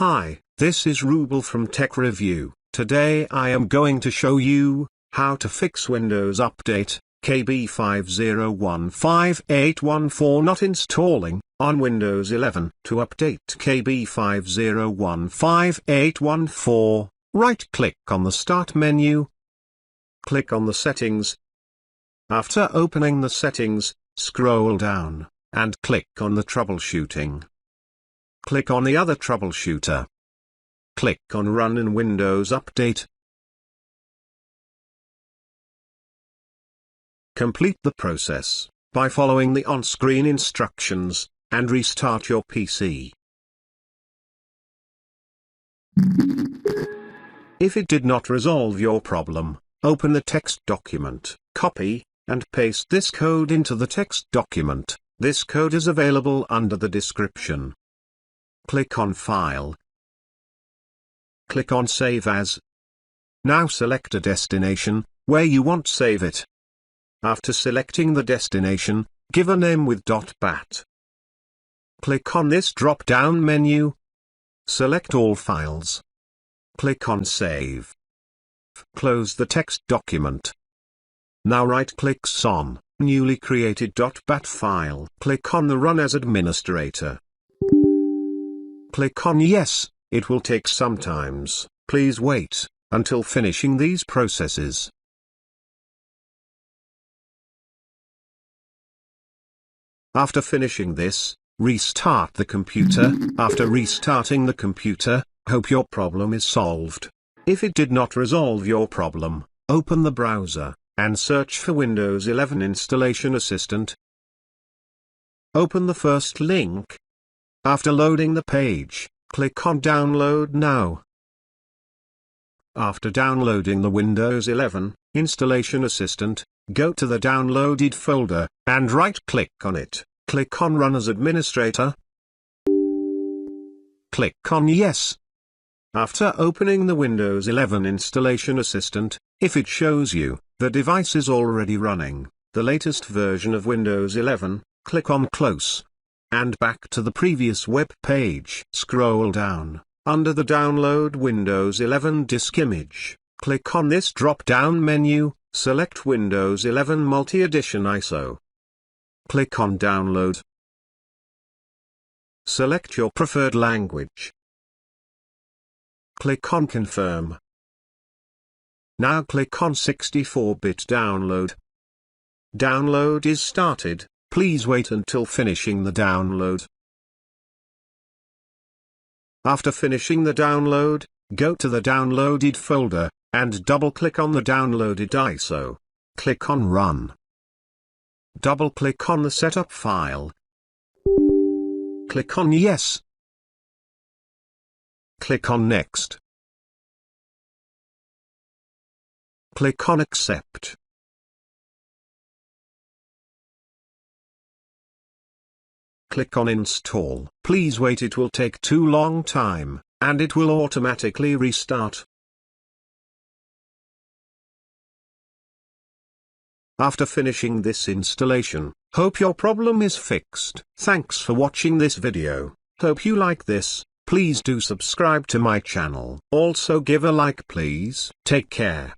Hi, this is Rubel from Tech Review. Today I am going to show you how to fix Windows Update KB5015814 not installing on Windows 11. To update KB5015814, right-click on the Start menu. Click on the Settings. After opening the settings, scroll down, and click on the Troubleshooting. Click on the other troubleshooter. Click on Run in Windows Update. Complete the process by following the on-screen instructions, and restart your PC. If it did not resolve your problem, open the text document, copy, and paste this code into the text document. This code is available under the description. Click on File. Click on Save As. Now select a destination where you want to save it. After selecting the destination, give a name with .bat. Click on this drop-down menu. Select all files. Click on Save. Close the text document. Now right-click on newly created .bat file. Click on the Run as Administrator. Click on Yes. It will take some time. Please wait until finishing these processes. After finishing this, restart the computer. After restarting the computer, hope your problem is solved. If it did not resolve your problem, open the browser and search for Windows 11 Installation Assistant. Open the first link. After loading the page, click on Download Now. After downloading the Windows 11 Installation Assistant, go to the downloaded folder, and right-click on it. Click on Run as Administrator. Click on Yes. After opening the Windows 11 Installation Assistant, if it shows you the device is already running the latest version of Windows 11, click on Close. And back to the previous web page. Scroll down. Under the Download Windows 11 disk image, click on this drop-down menu, select Windows 11 Multi-Edition ISO. Click on Download. Select your preferred language. Click on Confirm. Now click on 64-bit download. Download is started. Please wait until finishing the download. After finishing the download, go to the downloaded folder, and double-click on the downloaded ISO. Click on Run. Double-click on the setup file. Click on Yes. Click on Next. Click on Accept. Click on Install. Please wait, it will take too long time, and it will automatically restart. After finishing this installation, hope your problem is fixed. Thanks for watching this video. Hope you like this. Please do subscribe to my channel. Also give a like please. Take care.